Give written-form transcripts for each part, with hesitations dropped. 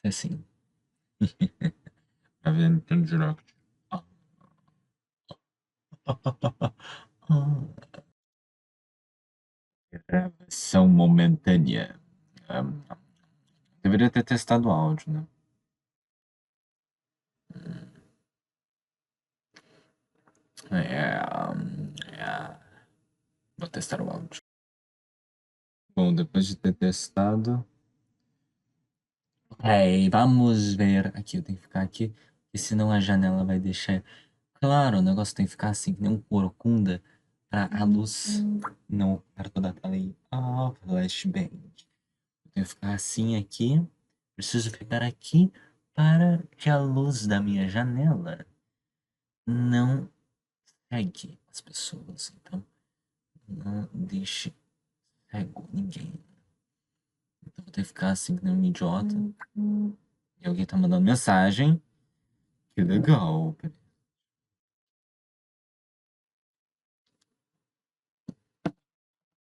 Assim. Pra ver Nintendo Direct. Gravação momentânea. Deveria ter testado o áudio, né? Vou testar o áudio. Bom, depois de ter testado. Vamos ver. Aqui, eu tenho que ficar aqui. Porque senão a janela vai deixar. Claro, o negócio tem que ficar assim, que nem um corcunda. Pra a luz não ocupar toda a tela aí. Flashbang. Eu tenho que ficar assim aqui. Preciso ficar aqui para que a luz da minha janela não cegue as pessoas. Então, não deixe cego ninguém. Então, vou ter que ficar assim, que nem um idiota. E alguém tá mandando mensagem. Que legal.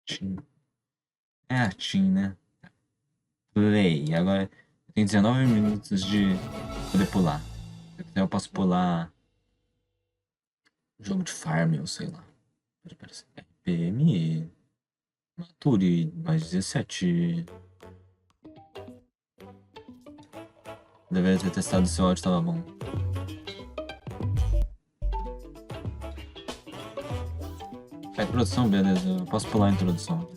Tim. É a Tim, né? Play. Agora eu tenho 19 minutos de poder pular. Se eu quiser, eu posso pular jogo de farm, ou sei lá. Pode aparecer. RPM. Mature, mais 17. Deveria ter testado se o áudio tava bom. A introdução, beleza. Eu posso pular a introdução.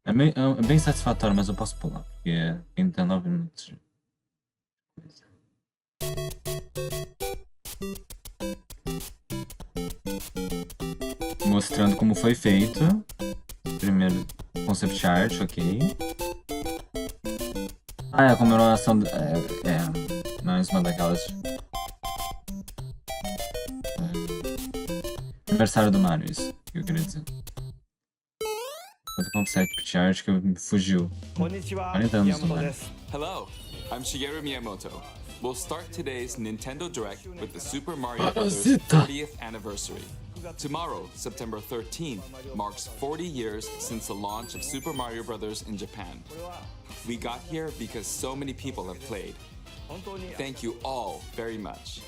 É bem satisfatório, mas eu posso pular, porque tem 19 minutos de coisa. Mostrando como foi feito. Primeiro, concept art, ok. É a comemoração. Mais uma daquelas. Aniversário do Mario, isso que eu queria dizer. Outro concept art que me fugiu. 40 anos do Mario. Hello, I'm Shigeru Miyamoto. We'll start today's Nintendo Direct with the Super Mario Bros. 40th anniversary. Tomorrow, September 13th, marks 40 years since the launch of Super Mario Bros. In Japan. We got here because so many people have played. Thank you all very much.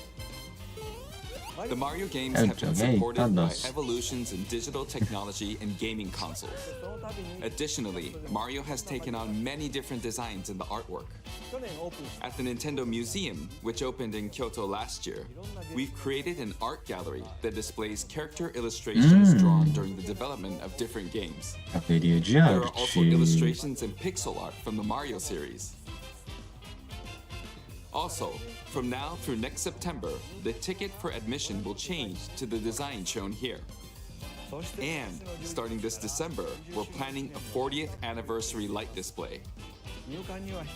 The Mario games have been supported by evolutions in digital technology and gaming consoles. Additionally, Mario has taken on many different designs in the artwork. At the Nintendo Museum, which opened in Kyoto last year, we've created an art gallery that displays character illustrations drawn during the development of different games. There are also illustrations and pixel art from the Mario series. Also, from now through next September, the ticket for admission will change to the design shown here. And, starting this December, we're planning a 40th anniversary light display.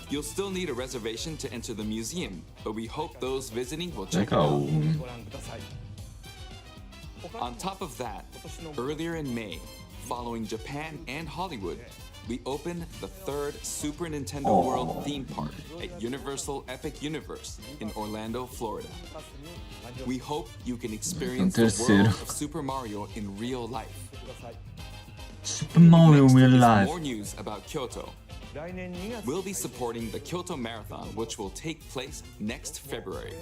You'll still need a reservation to enter the museum, but we hope those visiting will check it out. On top of that, earlier in May, following Japan and Hollywood, we opened the third Super Nintendo World theme park at Universal Epic Universe in Orlando, Florida. We hope you can experience the world of Super Mario in real life. Super Mario in real life. More news about Kyoto. We'll be supporting the Kyoto Marathon, which will take place next February.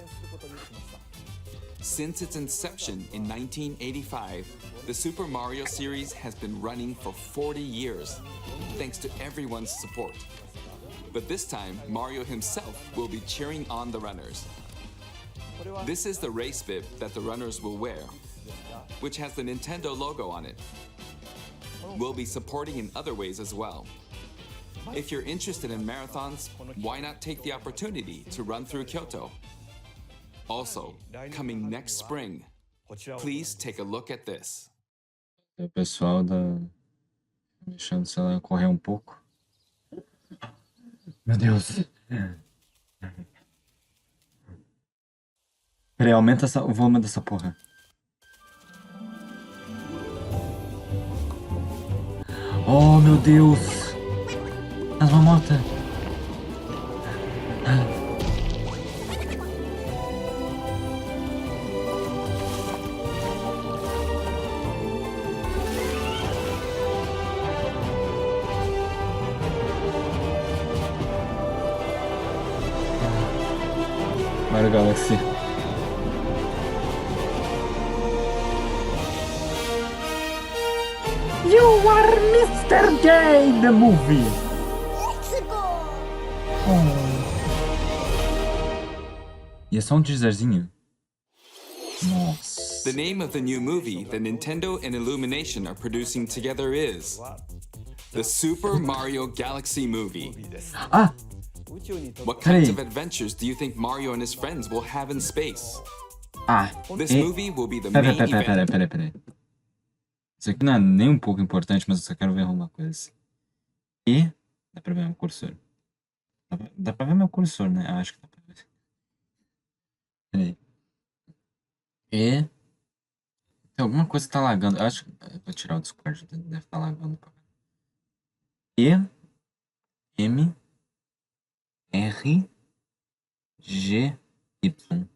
Since its inception in 1985, the Super Mario series has been running for 40 years, thanks to everyone's support. But this time, Mario himself will be cheering on the runners. This is the race bib that the runners will wear, which has the Nintendo logo on it. We'll be supporting in other ways as well. If you're interested in marathons, why not take the opportunity to run through Kyoto? Also, coming next spring, please take a look at this. O pessoal deixando o celular correr um pouco. Meu Deus. Peraí, aumenta o volume dessa porra. Oh, meu Deus. As mamotas. Mario Galaxy. You are Mr. Gay, the movie. E é só um teaserzinho. Nossa. The name of the new movie that Nintendo and Illumination are producing together is the Super Mario Galaxy movie. Ah! What kinds of adventures do you think Mario and his friends will have in space? Ah, This movie will be the main event. Peraí. Isso aqui não é nem um pouco importante, mas eu só quero ver uma coisa. E... Dá pra ver meu cursor? Dá pra ver meu cursor, né? Eu acho que dá pra ver. Peraí. E... Tem alguma coisa que tá lagando. Eu acho que... Eu vou tirar o Discord, deve estar lagando. E... M... R... G... Y.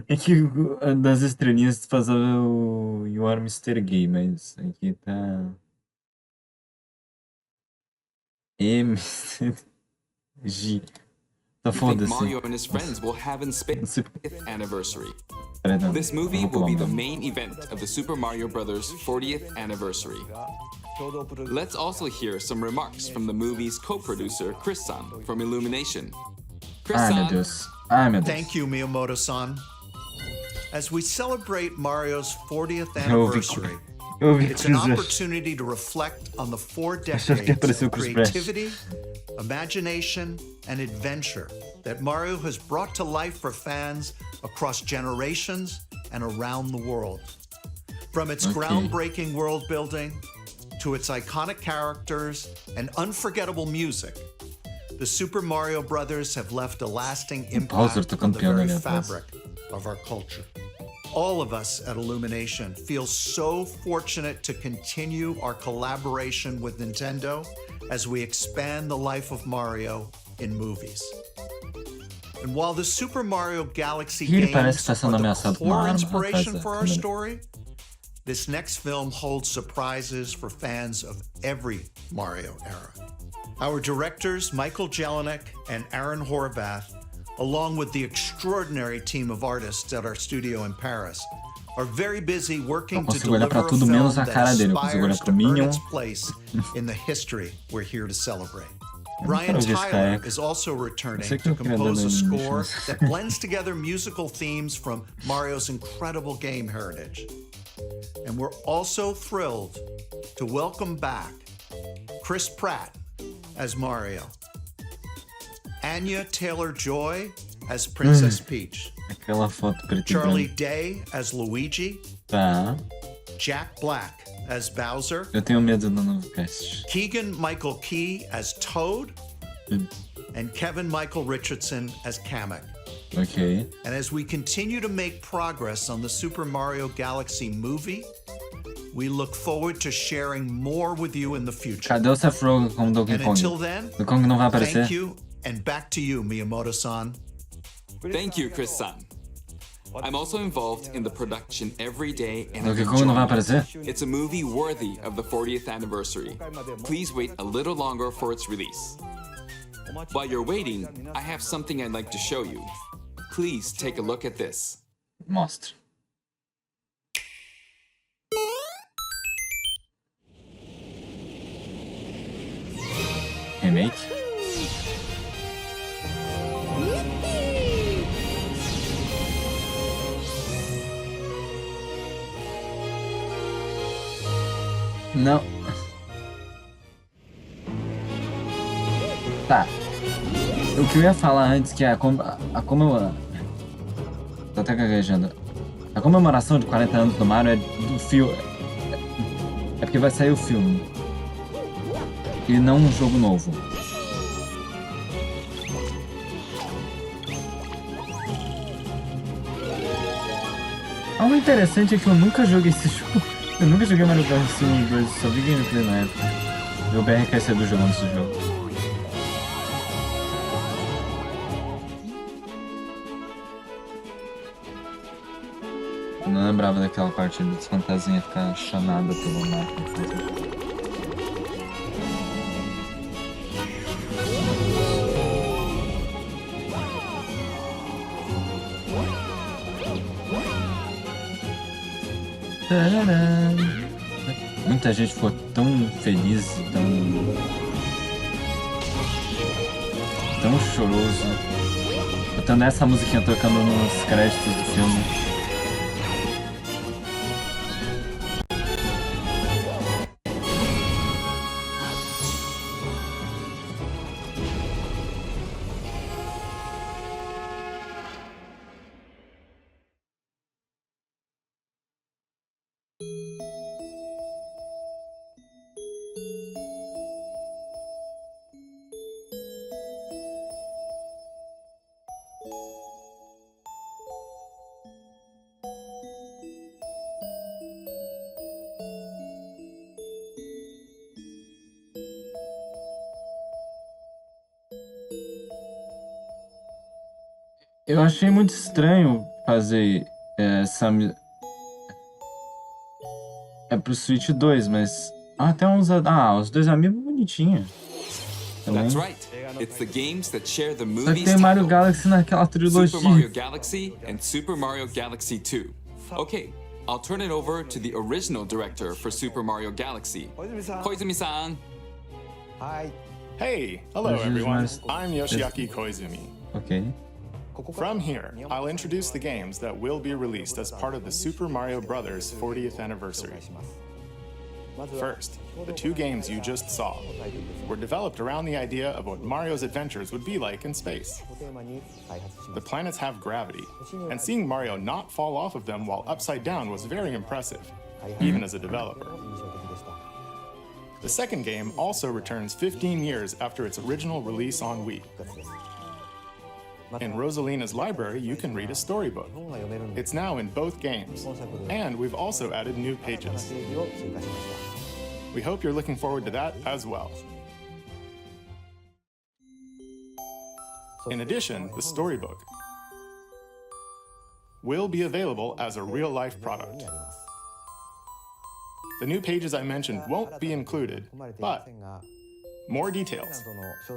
É que das estrelinhas passava o You Are Mr. Gay, mas aqui tá... M... G... Tá foda-se. Mario and his friends will have in space 40th anniversary. Peraí, This movie will be the main event of the Super Mario Bros. 40th anniversary. Let's also hear some remarks from the movie's co-producer, Chris-san, from Illumination. Ai, meu Deus. Ai, meu Deus. Thank you, Miyamoto-san. As we celebrate Mario's 40th anniversary, it's an opportunity to reflect on the 4 decades of creativity, imagination, and adventure that Mario has brought to life for fans across generations and around the world. From its groundbreaking world building to its iconic characters and unforgettable music, the Super Mario Brothers have left a lasting impact on the very fabric of our culture. All of us at Illumination feel so fortunate to continue our collaboration with Nintendo as we expand the life of Mario in movies. And while the Super Mario Galaxy games are the core inspiration for our story, this next film holds surprises for fans of every Mario era. Our directors, Michael Jelinek and Aaron Horvath, along with the extraordinary team of artists at our studio in Paris, are very busy working to deliver a film that aspires to earn its place in the history we're here to celebrate. Brian Tyler is also returning to compose a score that blends together musical themes from Mario's incredible game heritage. And we're also thrilled to welcome back Chris Pratt as Mario, Anya Taylor-Joy as Princess Peach, Aquela foto preta e Charlie branca. Day as Luigi, Tá. Jack Black as Bowser, Eu tenho medo do novo cast. Keegan-Michael Key as Toad, and Kevin Michael Richardson as Kamek. Ok. And as we continue to make progress on the Super Mario Galaxy movie, we look forward to sharing more with you in the future. Cadê o Seth Rogen como Donkey And Kong? until then, Donkey Kong não vai aparecer? thank you, and back to you, Miyamoto-san. Thank you, Chris-san. I'm also involved in the production every day and Donkey I'm Kong não vai enjoying it. aparecer? It's a movie worthy of the 40th anniversary. Please wait a little longer for its release. While you're waiting, I have something I'd like to show you. Please take a look at this. Mostra. Remake? Não. Tá. O que eu ia falar antes que a comemoração. Tô até gaguejando. A comemoração de 40 anos do Mario é do filme. É porque vai sair o filme. E não um jogo novo. Algo interessante é que eu nunca joguei esse jogo. Eu nunca joguei Mario Bros. 1 e 2, só vi gameplay na época. Eu BRKC do jogando esse jogo. Eu não lembrava daquela parte das fantasias ficar chamada pelo mapa. Tarará. Muita gente ficou tão feliz, tão choroso, botando essa musiquinha tocando nos créditos do filme. Eu achei muito estranho fazer essa... É pro Switch 2, mas... Até uns... os dois amigos bonitinhos. That's right. It's the games that share the Só que movie's tem Mario title. Galaxy naquela trilogia. Super Mario Galaxy and Super Mario Galaxy 2. Okay, I'll turn it over to the original director for Super Mario Galaxy, Koizumi-san. Hey, hello everyone. I'm Yoshiaki Koizumi. Ok. From here, I'll introduce the games that will be released as part of the Super Mario Bros. 40th anniversary. First, the two games you just saw were developed around the idea of what Mario's adventures would be like in space. The planets have gravity, and seeing Mario not fall off of them while upside down was very impressive, even as a developer. The second game also returns 15 years after its original release on Wii. In Rosalina's library, you can read a storybook. It's now in both games, and we've also added new pages. We hope you're looking forward to that as well. In addition, the storybook will be available as a real-life product. The new pages I mentioned won't be included, but more details,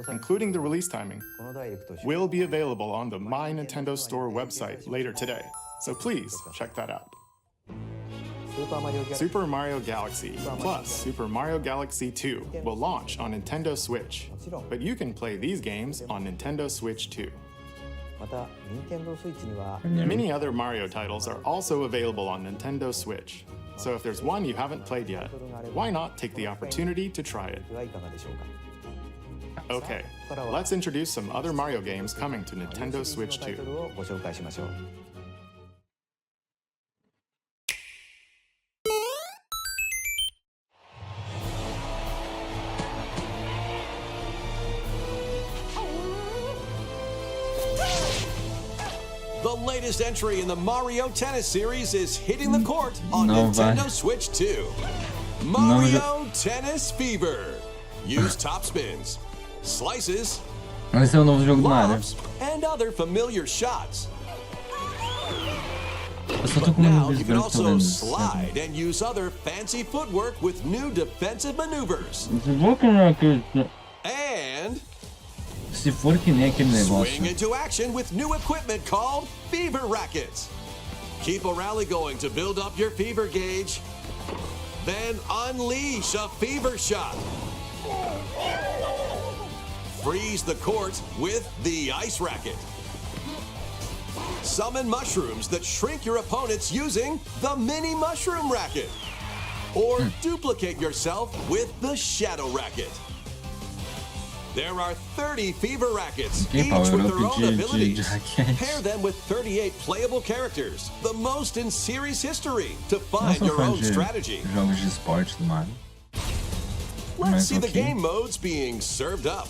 including the release timing, will be available on the My Nintendo Store website later today, so please check that out. Super Mario Galaxy plus Super Mario Galaxy 2 will launch on Nintendo Switch, but you can play these games on Nintendo Switch too. Many other Mario titles are also available on Nintendo Switch, so if there's one you haven't played yet, why not take the opportunity to try it? Okay, let's introduce some other Mario games coming to Nintendo Switch 2. The latest entry in the Mario Tennis series is hitting the court on Nintendo Switch 2. Mario Tennis Fever. Use top spins, slices, Esse é o novo jogo do Mario. lobs, and other familiar shots. Eu só tô com Now uma you can vez also vendo. slide and use other fancy footwork with new defensive maneuvers. And Se for que nem aquele negócio. swing into action with new equipment called Fever Rackets. Keep a rally going to build up your fever gauge. Then unleash a fever shot. Freeze the court with the ice racket. Summon mushrooms that shrink your opponents using the mini mushroom racket. Or duplicate yourself with the shadow racket. There are 30 fever rackets, each with their own abilities. Pair them with 38 playable characters, the most in series history, to Eu find sou your fã own de strategy. jogos de esporte do Mario. Let's see the okay. game modes being served up.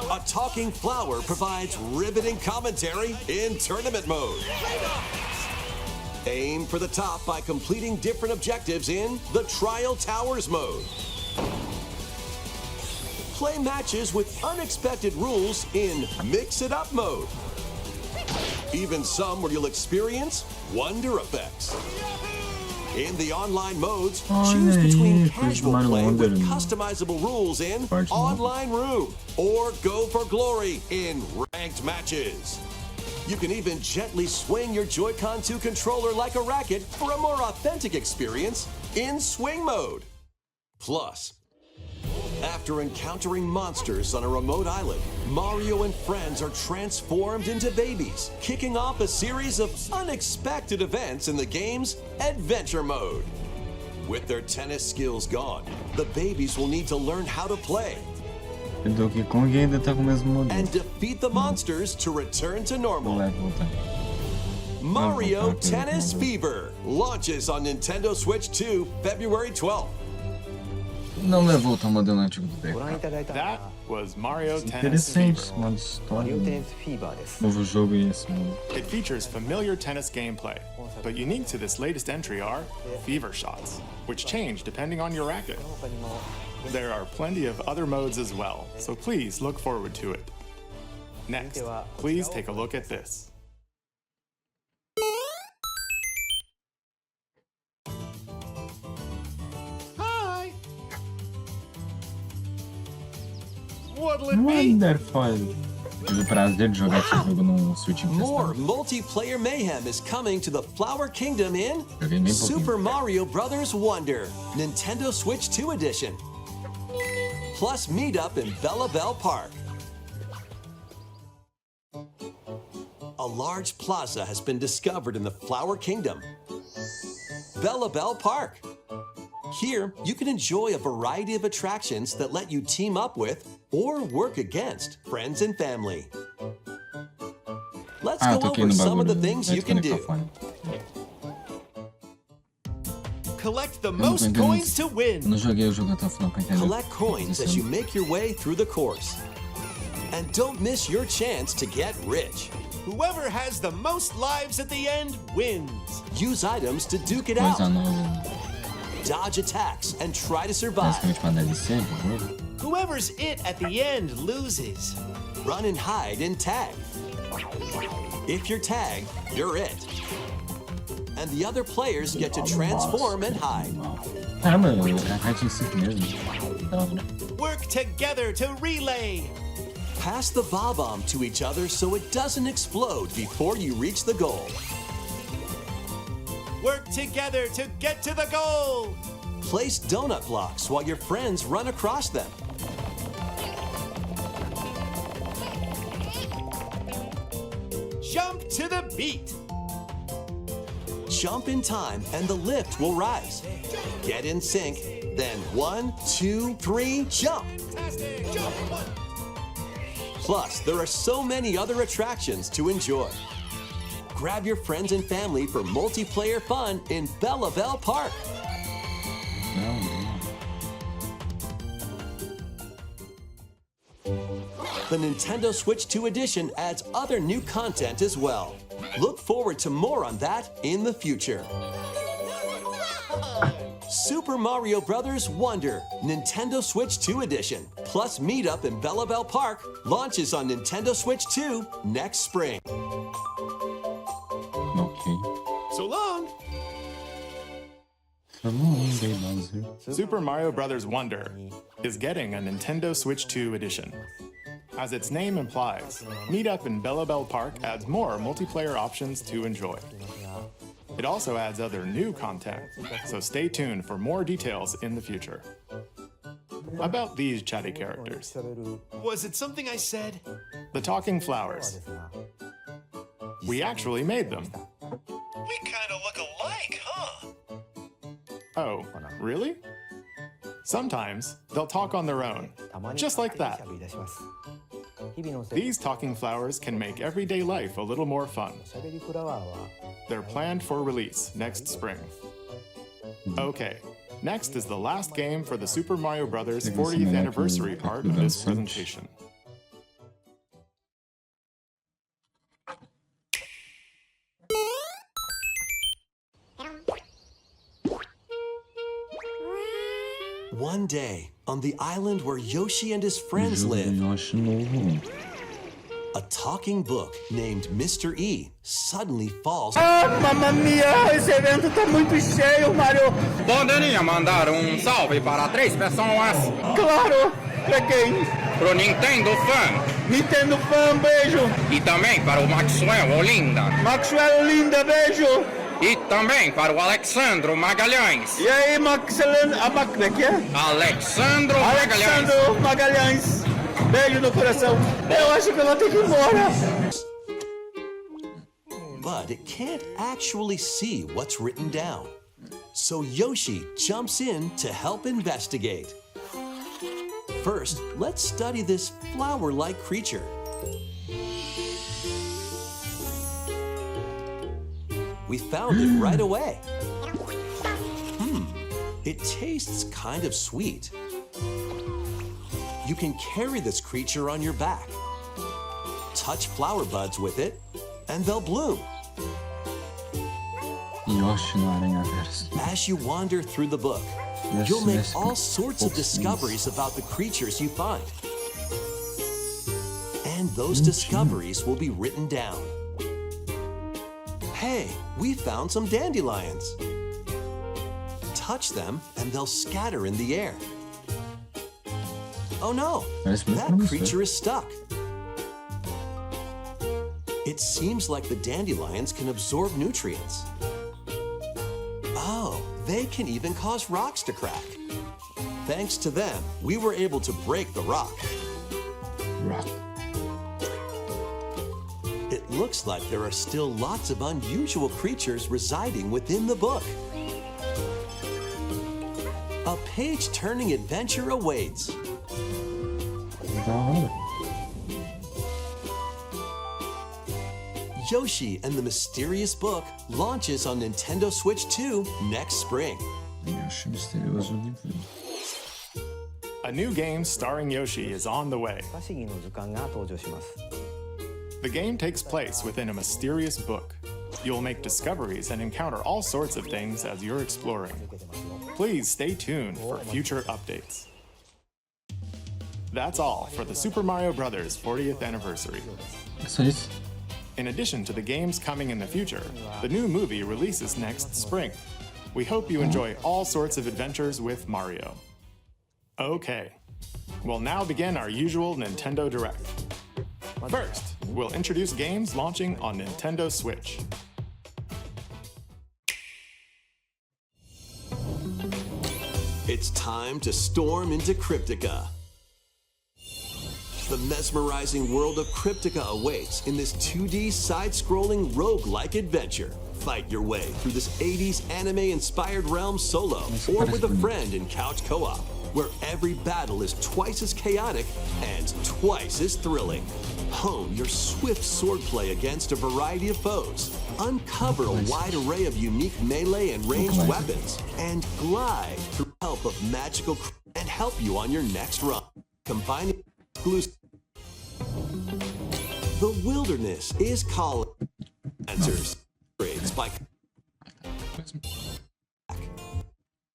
A talking flower provides riveting commentary in tournament mode. Aim for the top by completing different objectives in the Trial Towers mode. Play matches with unexpected rules in Mix It Up mode. Even some where you'll experience wonder effects. In the online modes, choose between casual play with customizable rules in Online Room, or go for glory in ranked matches. You can even gently swing your Joy-Con 2 controller like a racket for a more authentic experience in swing mode. Plus, after encountering monsters on a remote island, Mario and friends are transformed into babies, kicking off a series of unexpected events in the game's adventure mode. With their tennis skills gone, the babies will need to learn how to play O Donkey Kong ainda tá com o mesmo modelo. and defeat the monsters to return to normal. Vai voltar. Mario Tennis Fever launches on Nintendo Switch 2 February 12th. Não vai voltar o modelo antigo do DK. That was Mario Tennis Interessante, Fever. modo história. Novo jogo e esse mundo. It features familiar tennis gameplay, but unique to this latest entry are fever shots, which change depending on your racket. There are plenty of other modes as well, so please look forward to it. Next, please take a look at this. Hi! What'll it be? Wonderful. Tive o prazer de jogar esse jogo no Switch More emprestado. multiplayer mayhem is coming to the Flower Kingdom in Joguei bem Super pouquinho. Mario Bros. Wonder, Nintendo Switch 2 Edition. Plus meet up in Bella Bell Park. A large plaza has been discovered in the Flower Kingdom. Bella Bell Park. Here, you can enjoy a variety of attractions that let you team up with or work against friends and family. Let's Ah, go toquei over no some of the bagulho. things Vai you can desconectar do. o fone. Collect the Eu não tô most entendendo. coins to Eu win. não joguei o jogo até o final pra entender. Collect coins as you make your way through the course. And don't miss your chance to get rich. Whoever has the most lives at the end wins. Use items to duke it out. Coisa nova. Dodge attacks and try to survive. Basicamente uma DLC do jogo. Whoever's it at the end loses. Run and hide and tag. If you're tagged, you're it. And the other players get to transform and hide. Caramba, é Hide and Seek mesmo. Da hora. Work together to relay. Pass the bob-omb to each other so it doesn't explode before you reach the goal. Work together to get to the goal. Place donut blocks while your friends run across them. Jump to the beat. Jump in time and the lift will rise. Get in sync, then 1, 2, 3, jump! Plus, there are so many other attractions to enjoy. Grab your friends and family for multiplayer fun in Bella Bell Park. The Nintendo Switch 2 Edition adds other new content as well. Look forward to more on that in the future. Super Mario Bros. Wonder, Nintendo Switch 2 Edition, plus Meetup in Bella Bell Park launches on Nintendo Switch 2 next spring. Ok. So long. Tá bom, bem Bowser. Super Mario Bros. Wonder is getting a Nintendo Switch 2 edition. As its name implies, Meet Up in Bella Bell Park adds more multiplayer options to enjoy. It also adds other new content, so stay tuned for more details in the future. About these chatty characters, Was it something I said? the talking flowers. We actually made them. We kind of look alike, huh? Oh, really? Sometimes they'll talk on their own, just like that. These talking flowers can make everyday life a little more fun. They're planned for release next spring. Okay, next is the last game for the Super Mario Bros. 40th anniversary part of this presentation. One day, on the island where Yoshi and his friends Jogo do live, Yoshi novo. a talking book named Mr. E suddenly falls Mamma mia, esse evento tá muito cheio, Mario. Poderia mandar salve para 3 pessoas? Claro, pra quem? Pro Nintendo Fan. Nintendo Fan, beijo. E também para o Maxwell Olinda. Maxwell Olinda, beijo. E também para o Alexandro Magalhães. E aí, como é que é? Alexandro Magalhães. Beijo no coração. Eu acho que eu vou ter que ir embora. But it can't actually see what's written down. So Yoshi jumps in to help investigate. First, let's study this flower-like creature. We found it right away. It tastes kind of sweet. You can carry this creature on your back. Touch flower buds with it, and they'll bloom. Yoshi no Aranha Verso. As you wander through the book, you'll make all sorts of discoveries about the creatures you find. And those discoveries will be written down. Hey, we found some dandelions. Touch them and they'll scatter in the air. Oh no, that creature is stuck. It seems like the dandelions can absorb nutrients. Oh, they can even cause rocks to crack. Thanks to them, we were able to break the rock. It looks like there are still lots of unusual creatures residing within the book. A page-turning adventure awaits. Yoshi and the Mysterious Book launches on Nintendo Switch 2 next spring. Yoshi misterioso livro. A new game starring Yoshi is on the way. The game takes place within a mysterious book. You'll make discoveries and encounter all sorts of things as you're exploring. Please stay tuned for future updates. That's all for the Super Mario Bros. 40th anniversary. Só isso? In addition to the games coming in the future, the new movie releases next spring. We hope you enjoy all sorts of adventures with Mario. Okay, we'll now begin our usual Nintendo Direct. First, we'll introduce games launching on Nintendo Switch. It's time to storm into Cryptica. The mesmerizing world of Cryptica awaits in this 2D side-scrolling roguelike adventure. Fight your way through this 80s anime-inspired realm solo or with a friend in couch co-op, where every battle is twice as chaotic and twice as thrilling. Hone your swift swordplay against a variety of foes, uncover a wide array of unique melee and ranged weapons, and glide through the help of magical and help you on your next run. Combining exclusive. The wilderness is calling. Answers grades by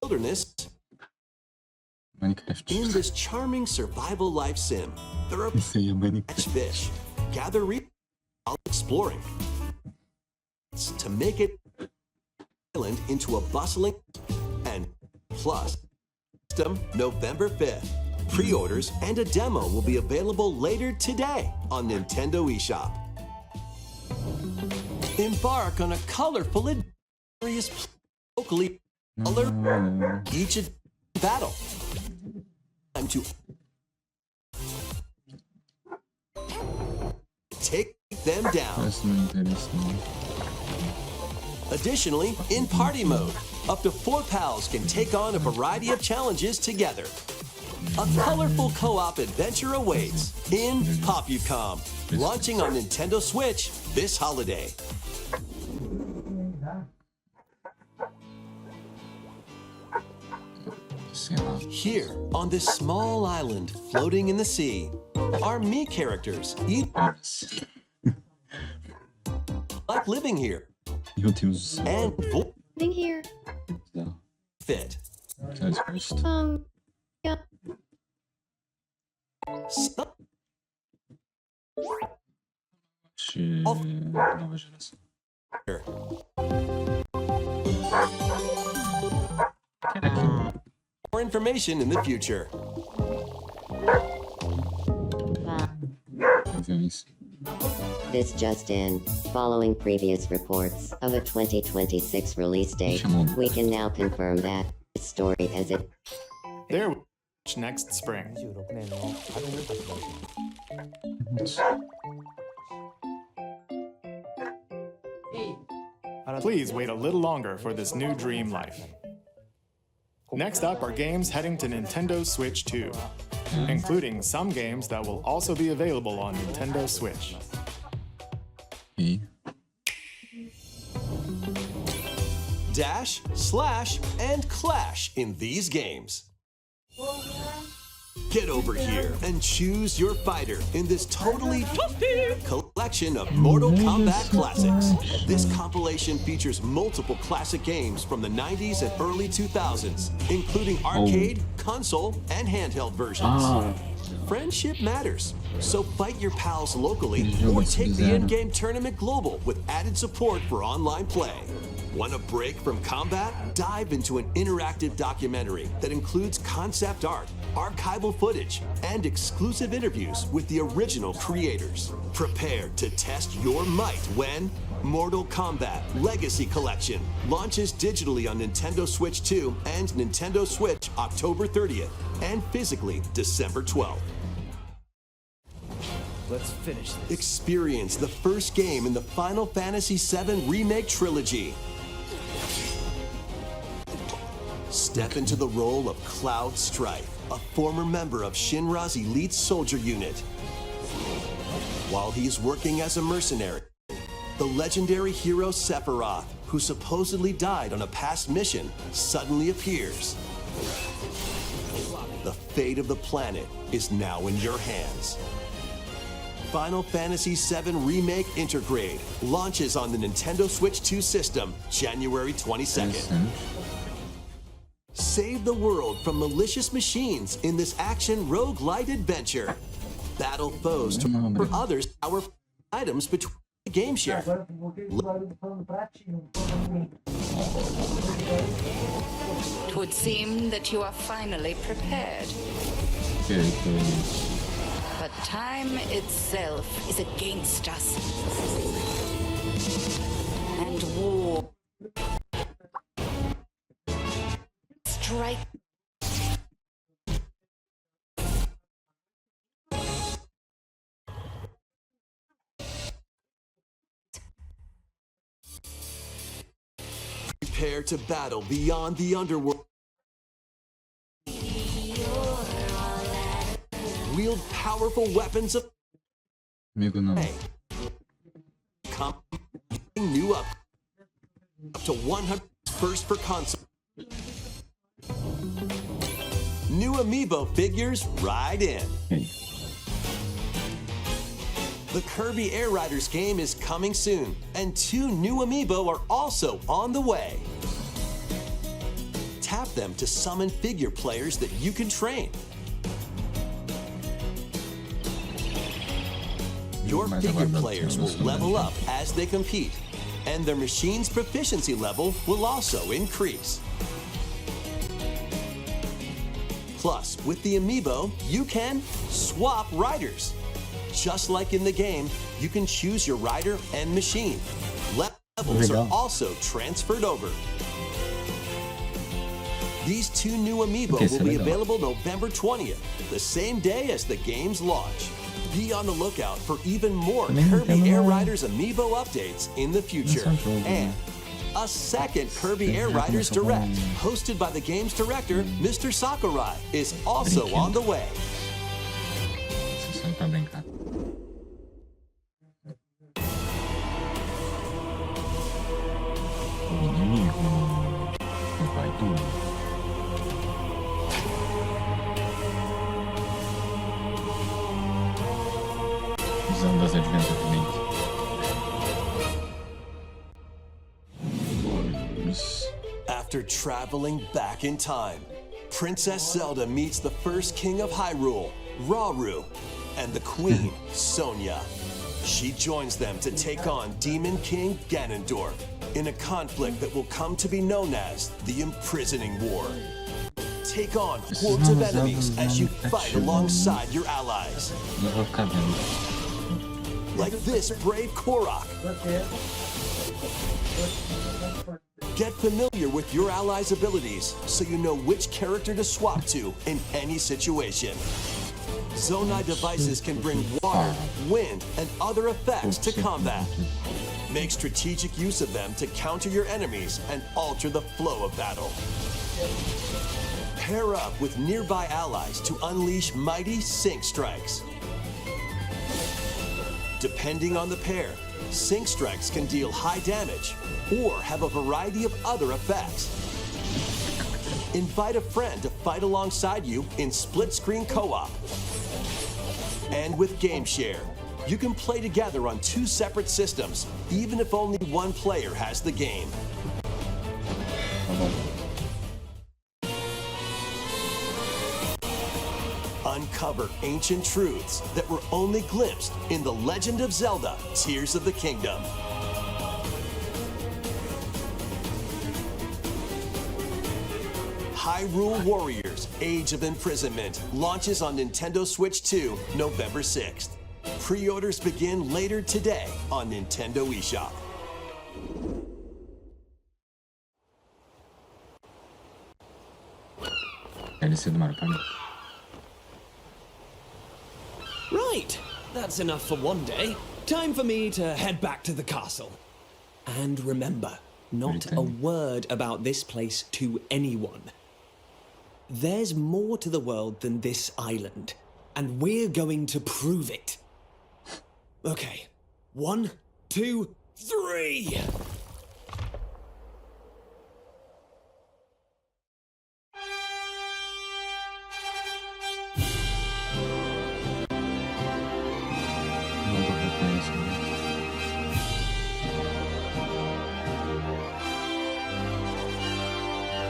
wilderness. Minecraft. In this charming survival life sim, there are catch fish, gather resources while exploring to make it island into a bustling and plus system November 5th. Pre-orders and a demo will be available later today on Nintendo eShop. Embark on a colorful adventure locally color each battle. Time to take them down. Parece não interessa, não. Additionally, in party mode, up to 4 pals can take on a variety of challenges together. A colorful co-op adventure awaits in Popucom, launching on Nintendo Switch this holiday. Sei lá. Here, on this small island floating in the sea, are me characters. Each like living here. Meu Deus. And Living here. Não. fit. Quero gosto. Yeah. Some Nova geração. more information in the future. aviões. This just in. Following previous reports of a 2026 release date, we can now confirm that the story as it There we go. Next spring. Please wait a little longer for this new dream life. Next up are games heading to Nintendo Switch 2, including some games that will also be available on Nintendo Switch. E Dash, slash, and clash in these games. Get over here and choose your fighter in this totally collection of Mortal Kombat classics. This compilation features multiple classic games from the 90s and early 2000s, including arcade, console, and handheld versions. Friendship matters, so fight your pals locally or take the in-game tournament global with added support for online play. Want a break from combat? Dive into an interactive documentary that includes concept art, archival footage, and exclusive interviews with the original creators. Prepare to test your might when Mortal Kombat Legacy Collection launches digitally on Nintendo Switch 2 and Nintendo Switch October 30th and physically December 12th. Let's finish this. Experience the first game in the Final Fantasy VII Remake Trilogy. Step into the role of Cloud Strife, a former member of Shinra's elite soldier unit. While he's working as a mercenary, the legendary hero Sephiroth, who supposedly died on a past mission, suddenly appears. The fate of the planet is now in your hands. Final Fantasy VII Remake Intergrade launches on the Nintendo Switch 2 system January 22nd. Save the world from malicious machines in this action roguelite adventure. Battle foes to for others our items between the game share. It would seem that you are finally prepared. But time itself is against us. And war. Strike. Prepare to battle beyond the underworld. Wield powerful weapons of Amigo não. New up to 100 first for console. New amiibo figures right in. Okay. The Kirby Air Riders game is coming soon, and 2 new amiibo are also on the way. Tap them to summon figure players that you can train. Your figure players will level up as they compete, and their machine's proficiency level will also increase. Plus, with the amiibo, you can swap riders. Just like in the game, you can choose your rider and machine. Levels are also transferred over. These 2 new amiibo will be available November 20th, the same day as the game's launch. Be on the lookout for even more Kirby Air Riders amiibo updates in the future. And a second Kirby Air Riders Direct, hosted by the game's director, Mr. Sakurai, is also on the way. Pra brincar. O inimigo vai tudo. Usando as adventas do Link. After traveling back in time, Princess Zelda meets the first king of Hyrule, Rauru, and the queen, Sonia. She joins them to take on Demon King Ganondorf in a conflict that will come to be known as the Imprisoning War. Take on hordes of enemies as you fight alongside your allies. Não vou ficar vendo. like this brave Korok. Get familiar with your allies' abilities so you know which character to swap to in any situation. Zonai devices can bring water, wind, and other effects to combat. Make strategic use of them to counter your enemies and alter the flow of battle. Pair up with nearby allies to unleash mighty sync strikes. Depending on the pair, sync strikes can deal high damage or have a variety of other effects. Invite a friend to fight alongside you in split-screen co-op. And with Game Share, you can play together on 2 separate systems, even if only one player has the game. Uncover ancient truths that were only glimpsed in The Legend of Zelda: Tears of the Kingdom. Hyrule Warriors: Age of Imprisonment launches on Nintendo Switch 2, November 6th. Pre-orders begin later today on Nintendo eShop. Right, that's enough for one day. Time for me to head back to the castle. And remember, not a word about this place to anyone. There's more to the world than this island, and we're going to prove it. Okay, 1, 2, 3!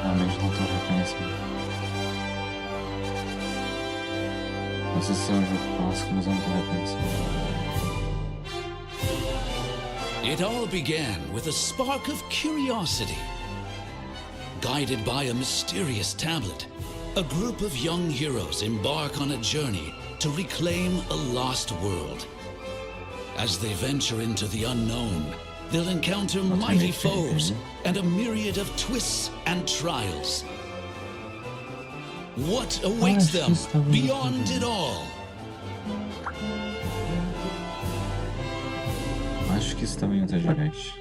Realmente não tô reconhecendo. Não sei se é um jogo clássico, mas eu não tô reconhecendo. It all began with a spark of curiosity. Guided by a mysterious tablet, a group of young heroes embark on a journey to reclaim a lost world. As they venture into the unknown, they'll encounter mighty foes and a myriad of twists and trials. What awaits them beyond it all? Acho que isso também é gigante.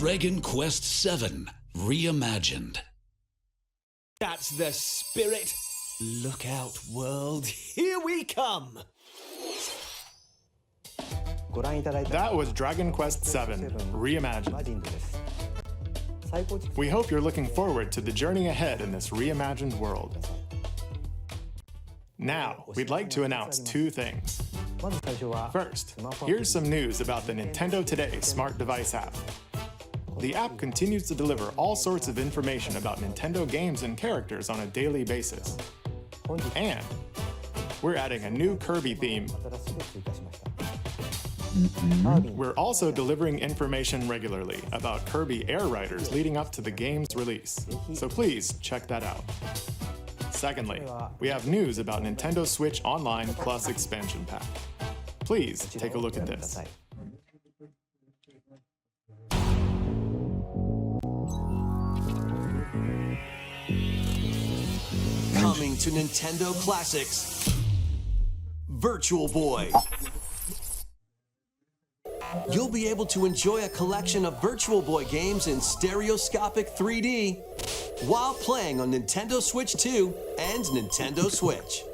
Dragon Quest VII Reimagined. That's the spirit. Look out, world. Here we come. That was Dragon Quest VII Reimagined. We hope you're looking forward to the journey ahead in this reimagined world. Now, we'd like to announce 2 things. First, here's some news about the Nintendo Today smart device app. The app continues to deliver all sorts of information about Nintendo games and characters on a daily basis. And we're adding a new Kirby theme. We're also delivering information regularly about Kirby Air Riders leading up to the game's release, so please check that out. Secondly, we have news about Nintendo Switch Online Plus Expansion Pack. Please take a look at this. Coming to Nintendo Classics, Virtual Boy. You'll be able to enjoy a collection of Virtual Boy games in stereoscopic 3D while playing on Nintendo Switch 2 and Nintendo Switch.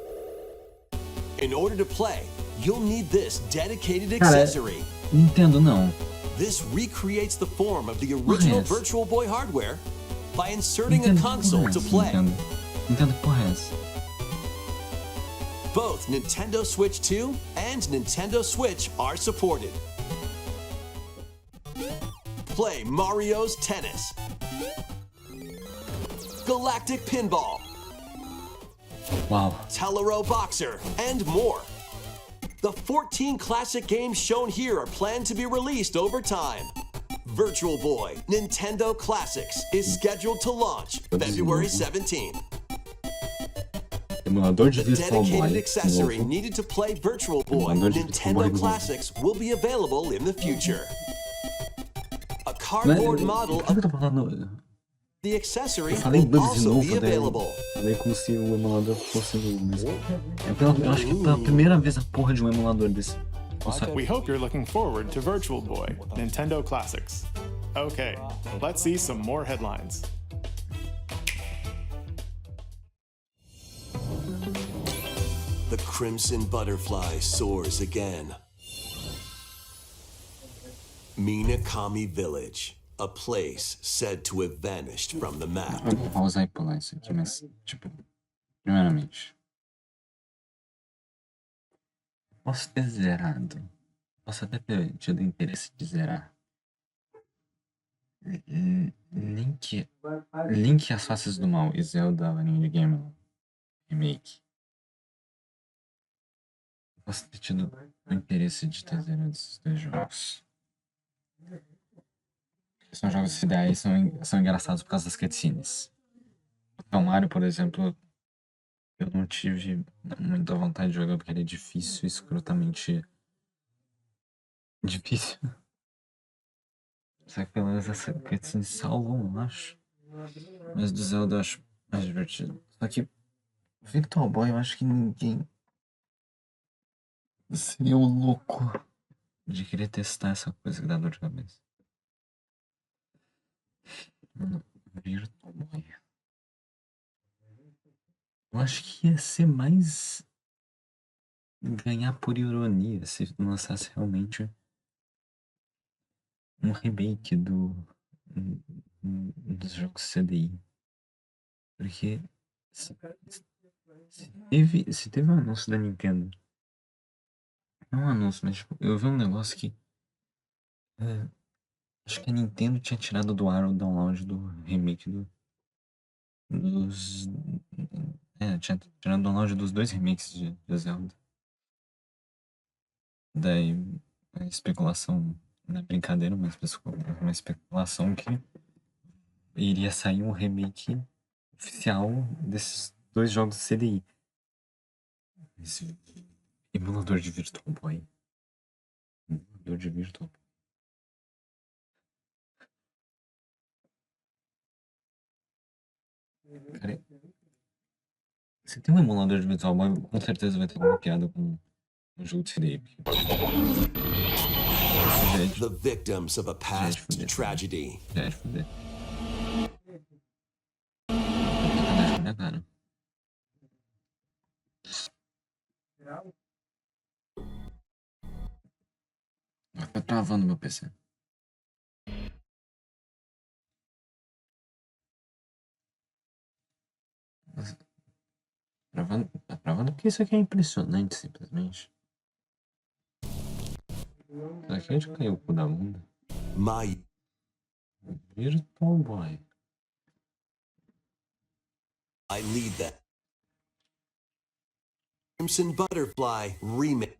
In order to play, you'll need this dedicated accessory. Nintendo não. This recreates the form of the original Virtual Boy hardware by inserting a console to play. Nintendo porra é essa? Both Nintendo Switch 2 and Nintendo Switch are supported. Play Mario's Tennis. Galactic Pinball, Wow. Telero Boxer, and more. The 14 classic games shown here are planned to be released over time. Virtual Boy Nintendo Classics is scheduled to launch February 17th. Emulador de The Virtual dedicated Boy. accessory needed to play Virtual Boy Emulador de Virtual Nintendo Boy. Classics will be available in the future. A Né? cardboard model Por que eu of tô falando? the accessory Eu falei will bugs de also novo, be daí available. falei como se o emulador fosse o mesmo. Eu acho que é pela primeira vez a porra de um emulador desse. Nossa, We hope you're looking forward to Virtual Boy Nintendo Classics. Okay, let's see some more headlines. The Crimson Butterfly soars again. Minakami Village, a place said to have vanished from the map. eu vou pausar e pular isso aqui, mas, tipo, primeiramente, posso ter zerado. Posso até ter tido interesse de zerar. Link As Faces do Mal e Zelda Legend Game Remake. Posso ter tido o interesse de ter zerado esses dois jogos. São jogos ideais, são engraçados por causa das cutscenes. O Mario, por exemplo, eu não tive muita vontade de jogar porque ele é difícil, escrotamente difícil. Só que pelo menos essa cutscene salvou, eu acho. Mas do Zelda eu acho mais divertido. Só que Virtual Boy eu acho que ninguém seria o louco de querer testar essa coisa que dá dor de cabeça. Virtual Boy. Eu acho que ia ser mais ganhar por ironia se lançasse realmente um remake dos jogos CDI. Porque se teve um anúncio da Nintendo. Não um anúncio, mas tipo, eu vi um negócio que acho que a Nintendo tinha tirado do ar o download do remake dos. Tinha tirado o download dos dois remakes de Zelda. Daí a especulação, não é brincadeira, mas uma especulação que iria sair um remake oficial desses dois jogos CDI. Esse emulador de Virtual Boy. Emulador de Virtual Boy. Cara, se tem um emulador de Virtual Boy, com certeza vai ter alguma piada com um jogo de CDI. The victims of a past tragedy. Já é de fuder. Sacanagem, né, cara? Tá travando meu PC. Tá travando porque isso aqui é impressionante, simplesmente. Será que a gente caiu o cu da bunda? My Virtual Boy. I lead that. Crimson Butterfly remake.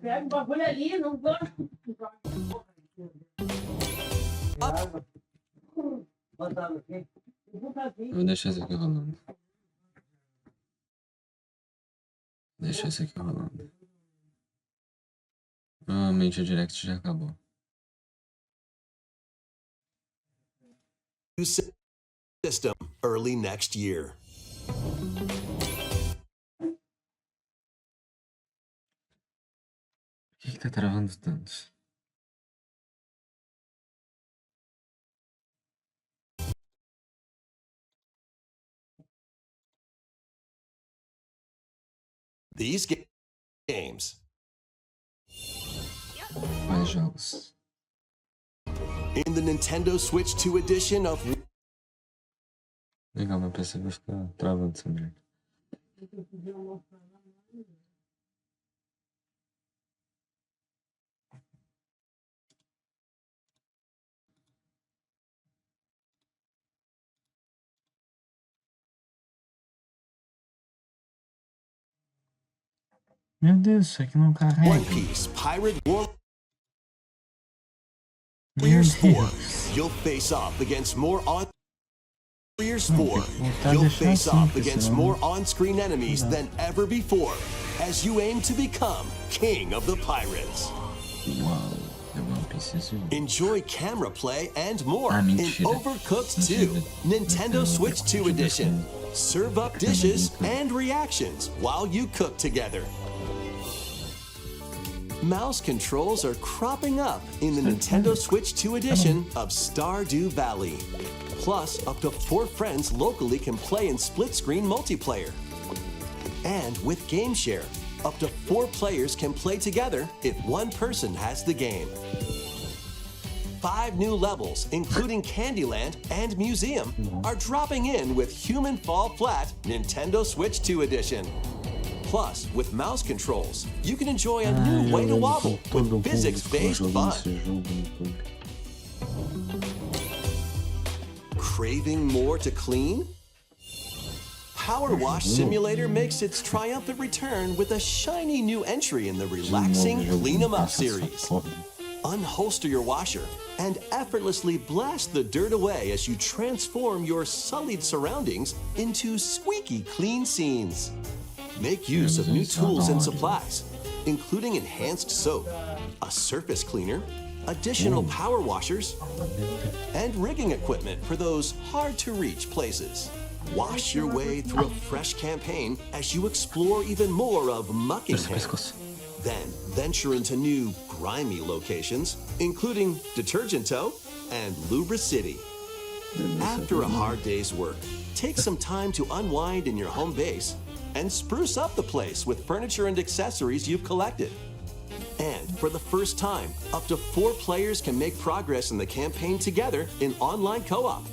Pega um bagulho ali, não gosto. Vou deixar isso aqui rolando. Deixa esse aqui rolando. Provavelmente o direct já acabou. System early next year. Por que tá travando tanto? These games. Quais jogos? In the Nintendo Switch 2 edition of Legal, meu PC vai ficar travando essa merda. Meu Deus, isso aqui não carrega. One Piece Pirate Warriors Meu 4. Deus. You'll face off against more on Warriors 4. Não, tem que voltar a You'll deixar face assim, off porque against senão- more on-screen enemies Não dá. than ever before as you aim to become King of the Pirates. Uau, eu não preciso. Enjoy camera play and more Ah, in mentira. Overcooked 2, Mentira. Nintendo Switch 2 edition. Serve up dishes Acredito. and reactions while you cook together. Mouse controls are cropping up in the Nintendo Switch 2 edition of Stardew Valley. Plus, up to 4 friends locally can play in split-screen multiplayer. And with Game Share, up to 4 players can play together if one person has the game. 5 new levels, including Candyland and Museum, are dropping in with Human Fall Flat Nintendo Switch 2 edition. Plus, with mouse controls, you can enjoy a new way to wobble with physics-based fun. Craving more to clean? Power Wash Simulator makes its triumphant return with a shiny new entry in the relaxing Clean 'em Up series. Unholster your washer and effortlessly blast the dirt away as you transform your sullied surroundings into squeaky clean scenes. Make use of new tools and supplies, including enhanced soap, a surface cleaner, additional power washers, and rigging equipment for those hard-to-reach places. Wash your way through a fresh campaign as you explore even more of Muckingham. Then venture into new, grimy locations, including Detergento and Lubra City. After a hard day's work, take some time to unwind in your home base and spruce up the place with furniture and accessories you've collected. And for the first time, up to 4 players can make progress in the campaign together in online co-op,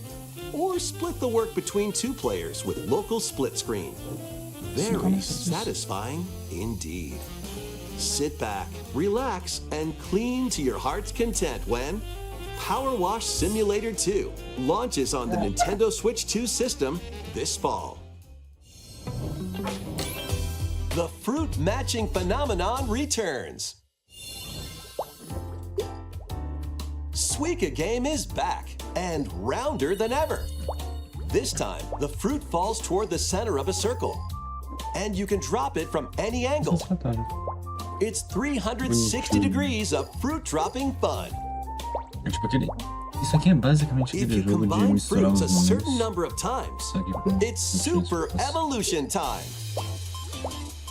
or split the work between 2 players with local split screen. Very satisfying indeed. Sit back, relax, and clean to your heart's content when Power Wash Simulator 2 launches on the Nintendo Switch 2 system this fall. The fruit matching phenomenon returns. Suika game is back and rounder than ever. This time, the fruit falls toward the center of a circle, and you can drop it from any angle. It's 360 degrees of fruit dropping fun. É tipo aquele. Isso aqui é basicamente If aquele you jogo de combine misturar fruits os a certain números. number of times, Só que com it's super evolution time.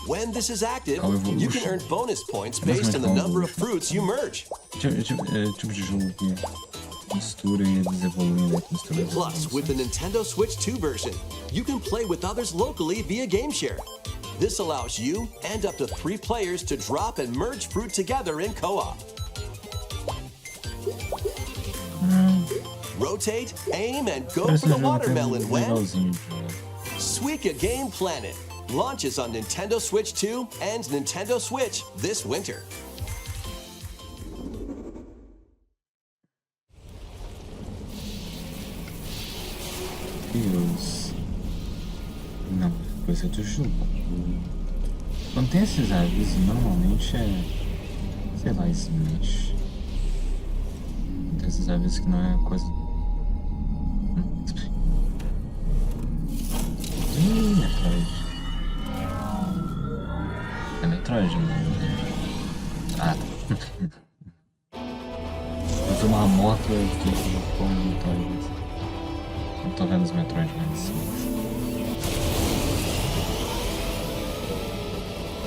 When this is active, you can earn bonus points based on the number of fruits you merge. É tipo de jogo que mistura e eles evoluem, né? Mistura eles Plus, with the Nintendo Switch 2 version, you can play with others locally via Game Share. This allows you and up to 3 players to drop and merge fruit together in co-op. Rotate, aim, and go for the watermelon when Suika Game Planet launches on Nintendo Switch 2 and Nintendo Switch this winter. Deus. Não, coisa do jogo. Quando tem esses avisos, normalmente é. Sei lá, esse mexe. Tem esses avisos que não é coisa. Ih, Metroid. É Metroid, né? Ah, tá. Eu vi uma moto aqui como Metroid. Não tô vendo os Metroid lá em cima.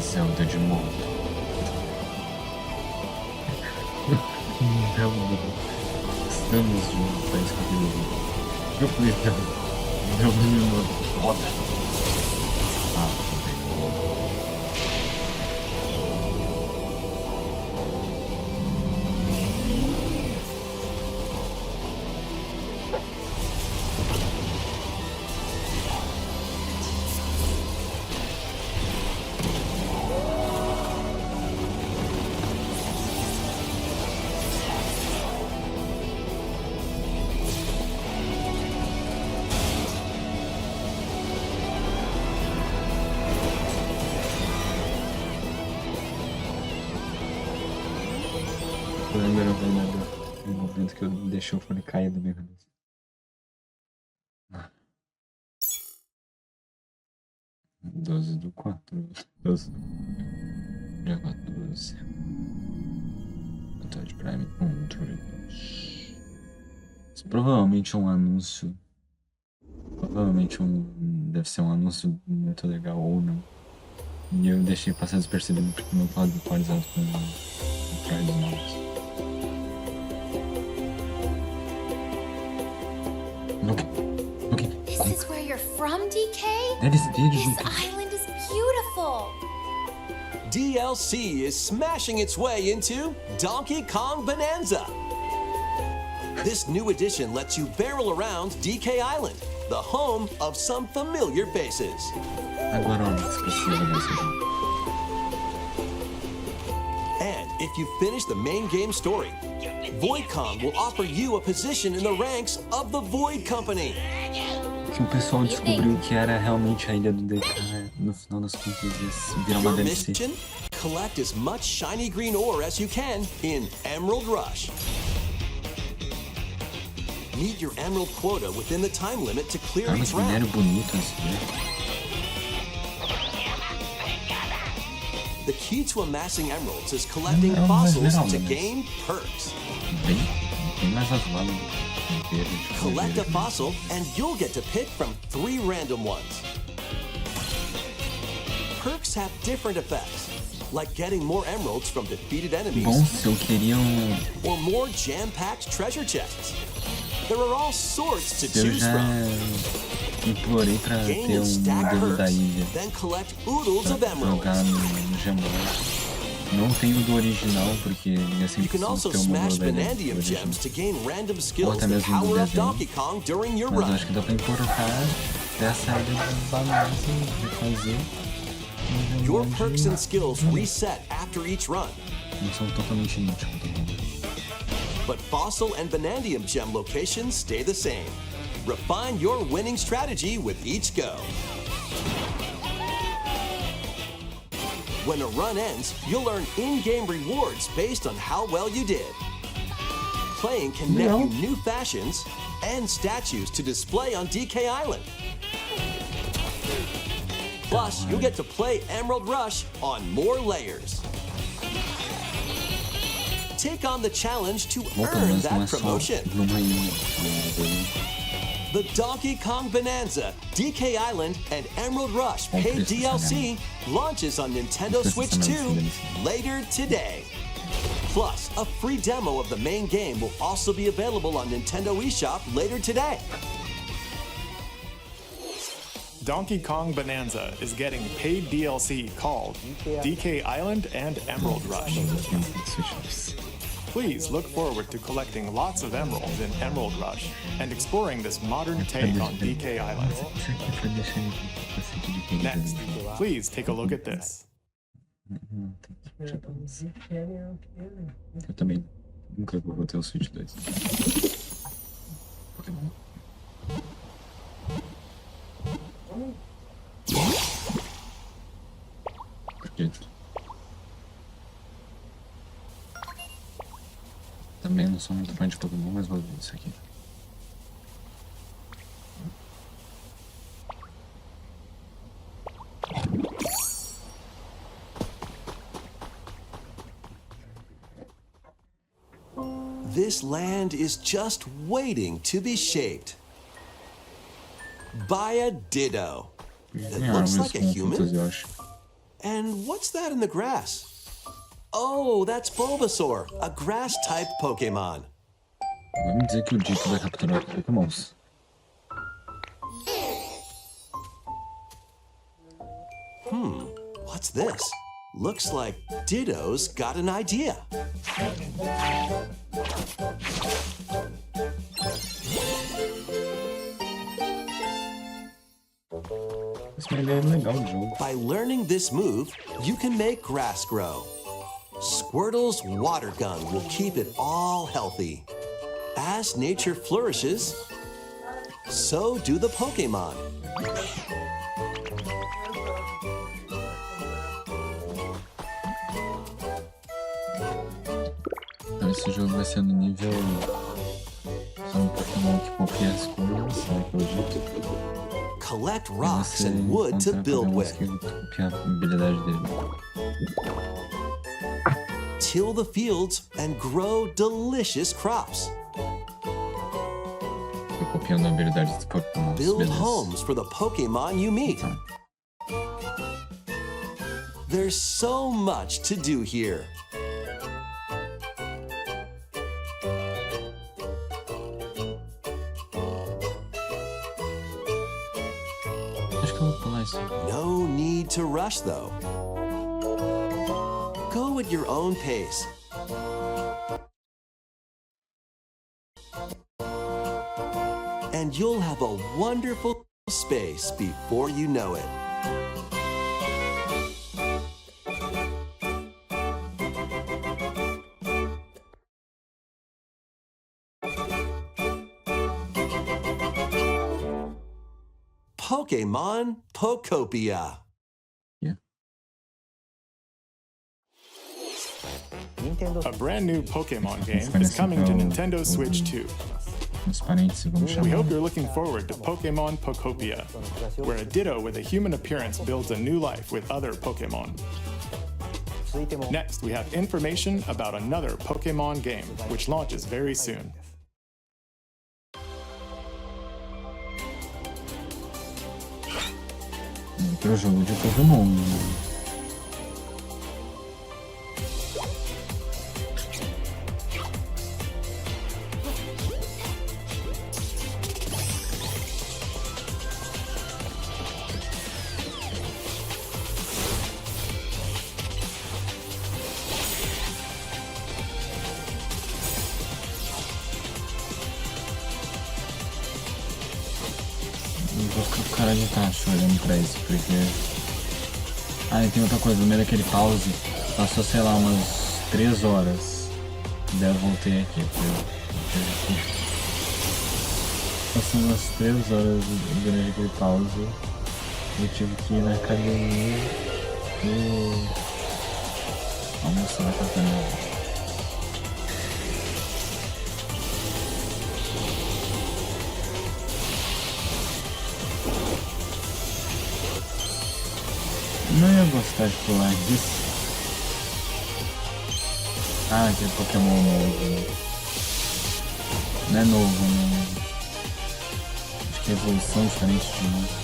Zelda de moto. Não, estamos de um país que eu fui meu menino roda. Ah, também. agora vai dar no momento que eu deixei o fone cair da minha cabeça. 12/4. 12. Dia 14. Vontade Prime 1, 2. Isso provavelmente é um anúncio. Provavelmente deve ser um anúncio muito legal ou não. E eu deixei passar despercebido porque não estava atualizado com o Prime dos novos. This is where you're from, DK? This island is beautiful. DLC is smashing its way into Donkey Kong Bonanza. This new edition lets you barrel around DK Island, the home of some familiar faces. Agora o Onyx precisa desse jogo. And if you finish the main game story, Void Kong will offer you a position in the ranks of the Void Company. Que o pessoal descobriu que era realmente a ilha do DK, no final das contas ia virar uma DLC. Mission? Collect as much shiny green ore as you can in Emerald Rush. Meet your emerald quota within the time limit to clear each round. Minério bonito assim, né? The key to amassing emeralds is collecting fossils to gain perks. Bem mais azulado. Collect a fossil and you'll get to pick from 3 random ones. Perks have different effects, like getting more emeralds from defeated enemies. Bom, se eu queria or more jam-packed treasure chests. There are all sorts to choose from. Implorei pra ter modelo da ilha pra jogar no Gemol. Não tenho do original porque ia sempre ter um modelo da ilha do original. Ou até mesmo do desenho. Mas acho que dá pra importar dessa ilha dos bananas e fazer um Your perks and skills reset after each run. Não são totalmente inúteis. But fossil and vanadium gem locations stay the same. Refine your winning strategy with each go. When a run ends, you'll earn in-game rewards based on how well you did. Playing can net you new fashions and statues to display on DK Island. Plus, you'll get to play Emerald Rush on more layers. Take on the challenge to earn that promotion. The Donkey Kong Bonanza, DK Island, and Emerald Rush paid DLC launches on Nintendo Switch 2 later today. Plus, a free demo of the main game will also be available on Nintendo eShop later today. Donkey Kong Bonanza is getting paid DLC called DK Island and Emerald Rush. Please look forward to collecting lots of emeralds in Emerald Rush and exploring this modern take on DK Island. Next, please take a look at this. Eu também nunca vou ter o Switch 2. Pokémon. Também não sou muito fã de Pokémon, mas vou ver isso aqui. This land is just waiting to be shaped by a Ditto that looks like a human. And what's that in the grass? Oh, that's Bulbasaur, a grass-type Pokemon. Vamos dizer que o Ditto vai capturar Pokémons. What's this? Looks like Ditto's got an idea. By learning this move, you can make grass grow. Squirtle's water gun will keep it all healthy. As nature flourishes, so do the Pokemon. Então esse o jogo vai ser no nível... Só um Pokémon que copia as coisas, sabe, pelo jeito. Collect rocks and wood to build with. Copia a habilidade dele. Till the fields and grow delicious crops. Tô copiando a habilidade dos Pokémon. Build homes for the Pokemon you meet. There's so much to do here. Acho que eu vou pular isso. No need to rush, though. Go at your own pace. And you'll have a wonderful space before you know it. Pokemon Pokopia. A brand new Pokemon game is coming to Nintendo Switch 2. We hope you're looking forward to Pokemon Pokopia, where a Ditto with a human appearance builds a new life with other Pokemon. Next, we have information about another Pokemon game, which launches very soon. Outro jogo de Pokémon. Vou ficar com cara de tacho olhando pra isso, porque... Ah, e tem outra coisa, no meio daquele pause, passou, sei lá, umas 3 horas. Daí eu voltei aqui, passou umas 3 horas durante aquele pause. Eu tive que ir na academia e... almoçar na academia. Não ia gostar de pular disso. Ah, aquele Pokémon novo. Não é novo, não. Acho que é evolução diferente de novo.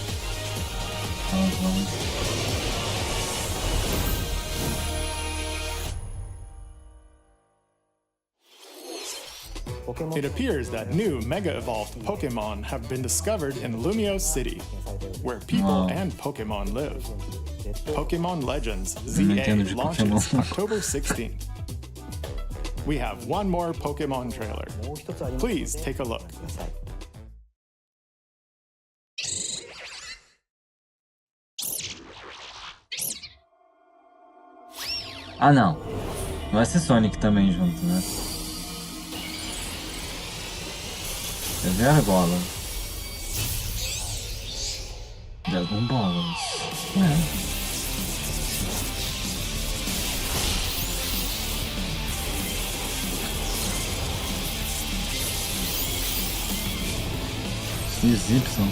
It appears that new Mega-Evolved Pokemon have been discovered in Lumiose City, where people and Pokemon live. Pokemon Legends ZA launches October 16th. We have one more Pokemon trailer. Please take a look. Ah, não. Vai ser Sonic também junto, né? Quer ver a bola? Dragon Balls. XY.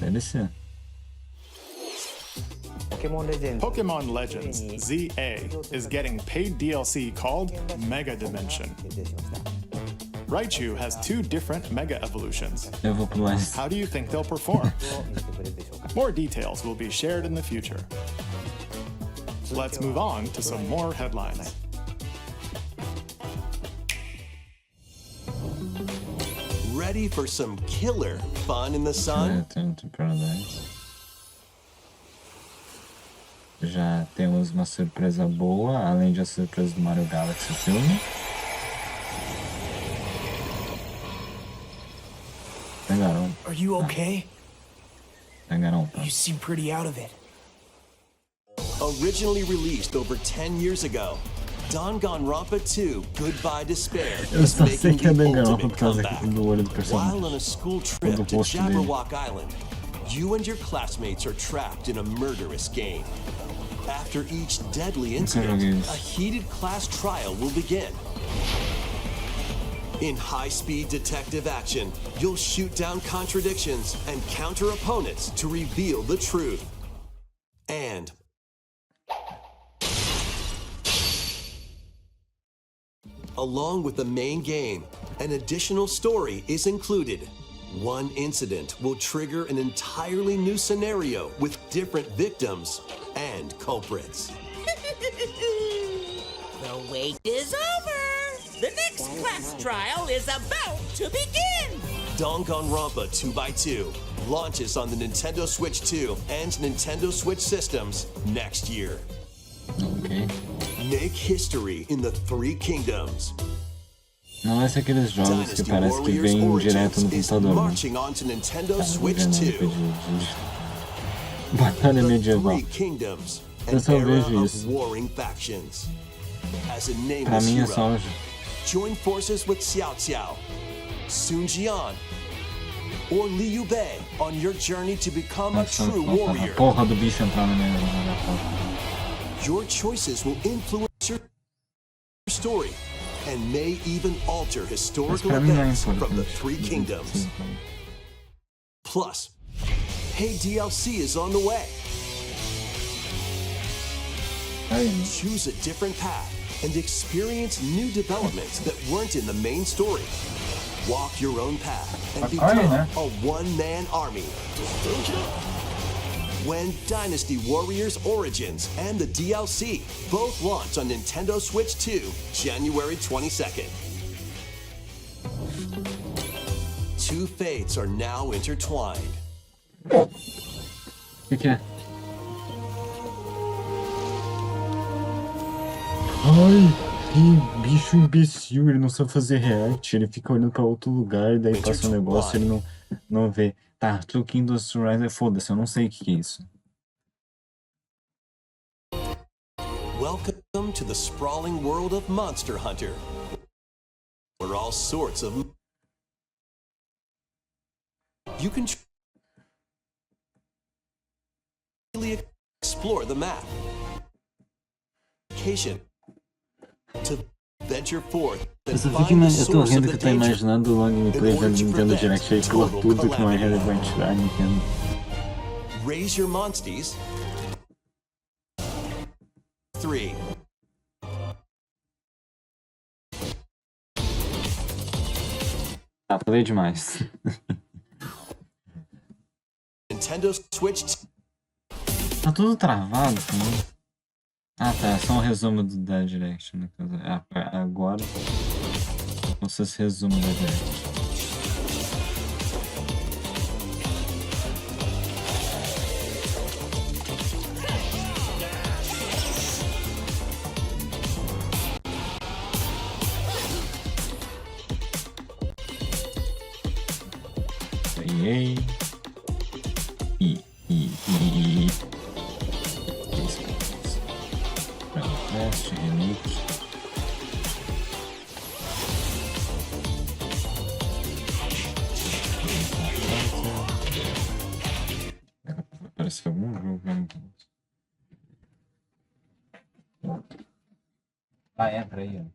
Deve ser. Pokemon Legends ZA is getting paid DLC called Mega Dimension. Raichu has 2 different Mega Evolutions. How do you think they'll perform? More details will be shared in the future. Let's move on to some more headlines. Ready for some killer fun in the sun? Já temos uma surpresa boa, além da surpresa do Mario Galaxy filme. Pegaram. Are you okay? Pegaram. You seem pretty out of it. Originally released over 10 years ago, Danganronpa 2 Goodbye Despair Eu is só sei making que é the Danganronpa ultimate por causa comeback. do olho do personagem. While on a school trip to post dele. Jabberwock Island, You and your classmates are trapped in a murderous game. After each deadly incident, a heated class trial will begin. In high-speed detective action, you'll shoot down contradictions and counter opponents to reveal the truth. And along with the main game, an additional story is included. One incident will trigger an entirely new scenario with different victims and culprits. The wait is over! The next class trial is about to begin! Danganronpa 2x2 launches on the Nintendo Switch 2 and Nintendo Switch systems next year. Ok. Make history in the Three Kingdoms. Não vai ser aqueles jogos que parece que vem direto no computador, né? Marching on to Nintendo Switch Vendo 2. Batalha medieval. Three Kingdoms, Eu an só era vejo of isso. warring factions. As a Pra nameless mim é hero, só... join forces with Xiao Xiao, Sun Jian, or Liu Bei on your journey to become a true A warrior. porra do bicho entrar na minha... Your choices will influence your story and may even alter historical pra mim não é events from the importante. Three Kingdoms. Plus, hey DLC is on the way. Choose a different path and experience new developments that weren't in the main story. Walk your own path and become a one-man army. When Dynasty Warriors Origins and the DLC both launch on Nintendo Switch 2, January 22nd. Two fates are now intertwined. O que é? Ai, que bicho imbecil, ele não sabe fazer react, ele fica olhando pra outro lugar, daí passa um negócio e ele não vê. Tá, Two Kingdoms Rise, foda-se, eu não sei o que é isso. Welcome to the sprawling world of Monster Hunter, where all sorts of... You can really explore the map. Occasion to venture forth and Eu find the tô source of rindo the que tô danger. imaginando o gameplay da Nintendo Direct aí por tudo que não é relevante da Nintendo. Raise your monsties. 3. Tá, falei demais. Nintendo Switch. Tá tudo travado também. Ah tá, é só um resumo da Direct, né? Agora, como se fosse resumo da Direct. Ei. Teste, remake. Parece algum jogo, né? Ah, entra aí, ó.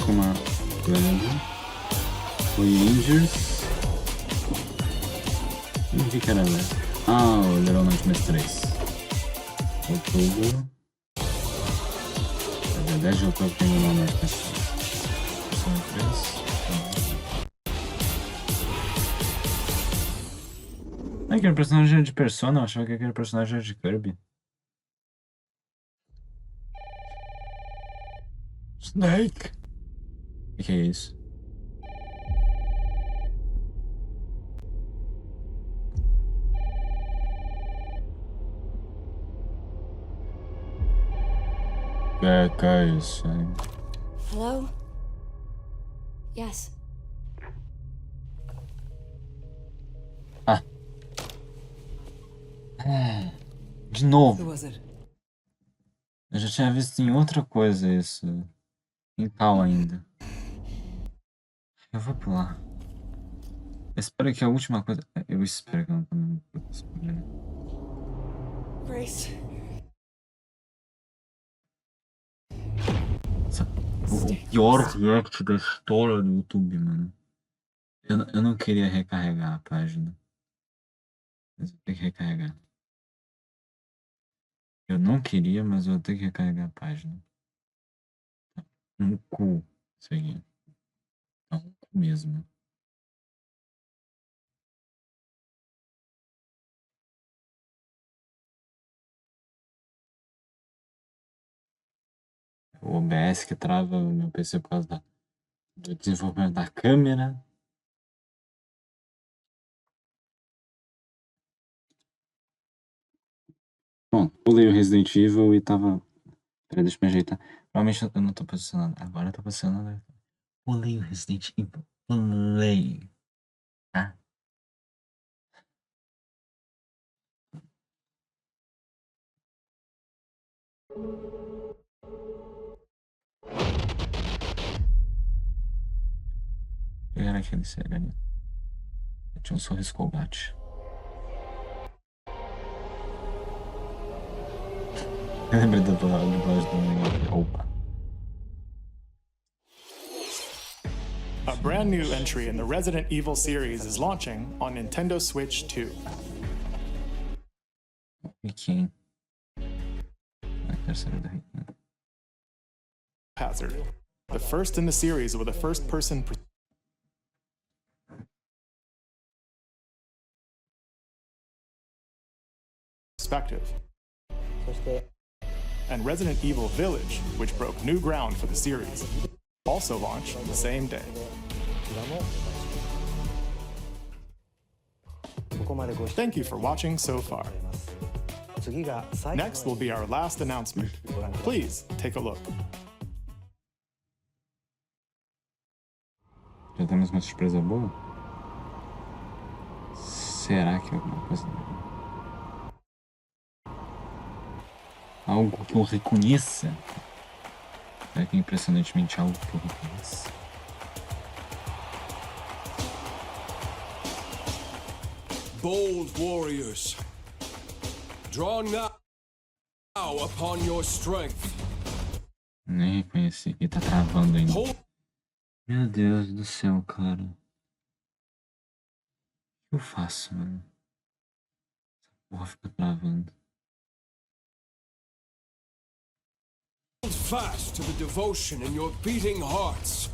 Uma grande Rangers. O que era, né? Ah, o Little Nightmares 3. Outubro. É 10 de outubro tem o Little Nightmares 3. Ah, aquele personagem de Persona, eu achava que aquele personagem era de Kirby. Snake! O que é isso? Que é isso, hein? Hello? Yes. De novo. Eu já tinha visto em outra coisa isso. Em tal ainda. Eu vou pular. Eu espero que a última coisa... Eu espero que eu não spoiler. Grace. O pior react da história do YouTube, mano. Eu não queria recarregar a página. Mas eu tenho que recarregar. Eu não queria, mas eu vou ter que recarregar a página. Um cu. Isso aí. É um cu mesmo. O OBS que trava o meu PC por causa do desenvolvimento da câmera. Bom, pulei o Resident Evil e tava... Peraí, deixa eu me ajeitar. Provavelmente eu não tô posicionado. Agora eu tô posicionado. Pulei o Resident Evil. Pulei. Tá? Pegar aquele cego ali. Tinha um sorriso colgate. Eu lembrei da dublagem do Minha. Opa. A brand new entry in the Resident Evil series is launching on Nintendo Switch 2. Quem? A terceira da Rick. Hazard. The first in the series with a first-person perspective. And Resident Evil Village, which broke new ground for the series, also launched the same day. Thank you for watching so far. Next will be our last announcement. Please take a look. Já temos uma surpresa boa? Será que é alguma coisa? Algo que eu reconheça? Será que é impressionantemente algo que eu reconheça? Bold warriors, draw now upon your strength. Nem reconheci. E tá travando ainda. Meu Deus do céu, cara. O que eu faço, mano? Essa porra fica travando. Hold fast to the devotion in your beating hearts.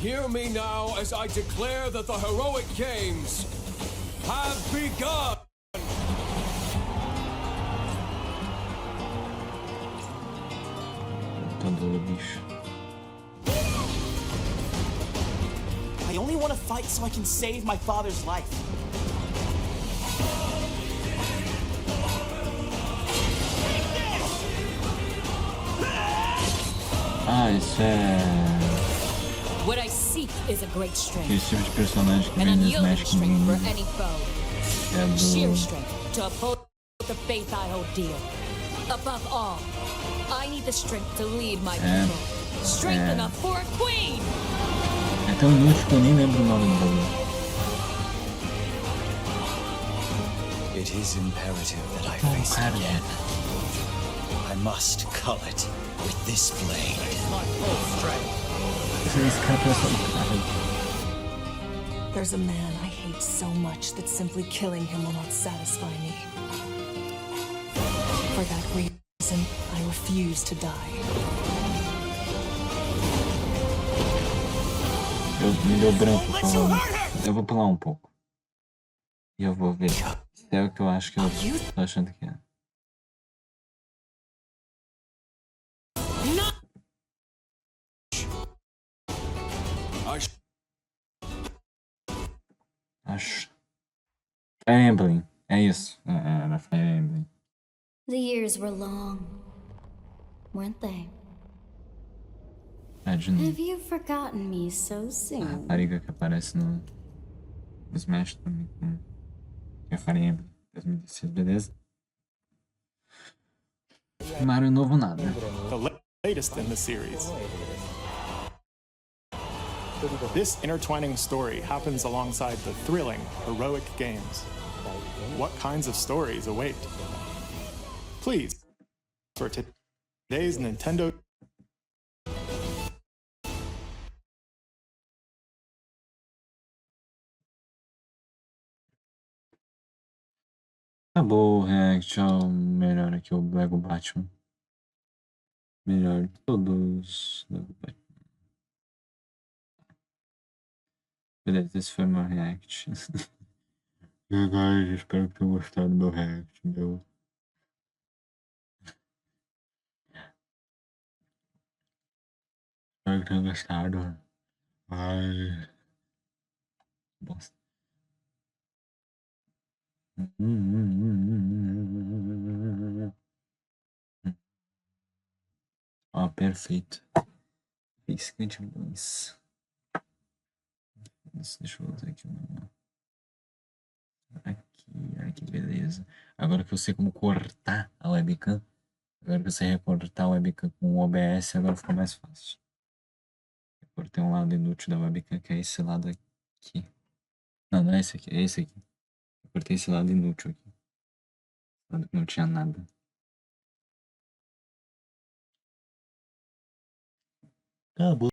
Hear me now as I declare that the heroic games have begun. Voltando, bicho. I only want to fight so I can save my father's life. Ah, isso é... What I seek is a great strength. Esse tipo de personagem que An vem no unyielding Smash strength for que any foe. é Sheer do... strength to uphold the faith I hold dear. Above all, I need the strength to lead my people. Strength enough for a queen. É tão inútil que eu nem lembro o nome dele. It is imperative that I face it again. I must cull it with this blade. My full strength. There's a man I hate so much that simply killing him will not satisfy me. For that reason, I refuse to die. Me deu branco falando. Eu vou pular um pouco. E eu vou ver se é o que eu acho que eu tô achando que é. Acho. Fire Emblem. É isso. Era Fire Emblem. The years were long, weren't they? De novo. Have you forgotten me so A soon? rapariga que aparece no Smash também. Que é Fire Emblem. 2016, beleza? Mario novo nada. The latest in the series. This intertwining story happens alongside the thrilling, heroic games. What kinds of stories await? Please, for today's Nintendo. Acabou o react ao melhor aqui, o Lego Batman. Melhor de todos. Lego Batman. Beleza, esse foi meu react. Espero que tenham gostado do meu react, meu. Espero que tenham gostado. Ai. Bosta. Ó, perfeito. Piscante luz. Deixa eu usar aqui uma. Aqui, beleza. Agora que eu sei como cortar a webcam. Agora que eu sei recortar a webcam com o OBS, agora ficou mais fácil. Eu cortei um lado inútil da webcam, que é esse lado aqui. Não, não é esse aqui, é esse aqui. Eu cortei esse lado inútil aqui. Lado que não tinha nada. Acabou.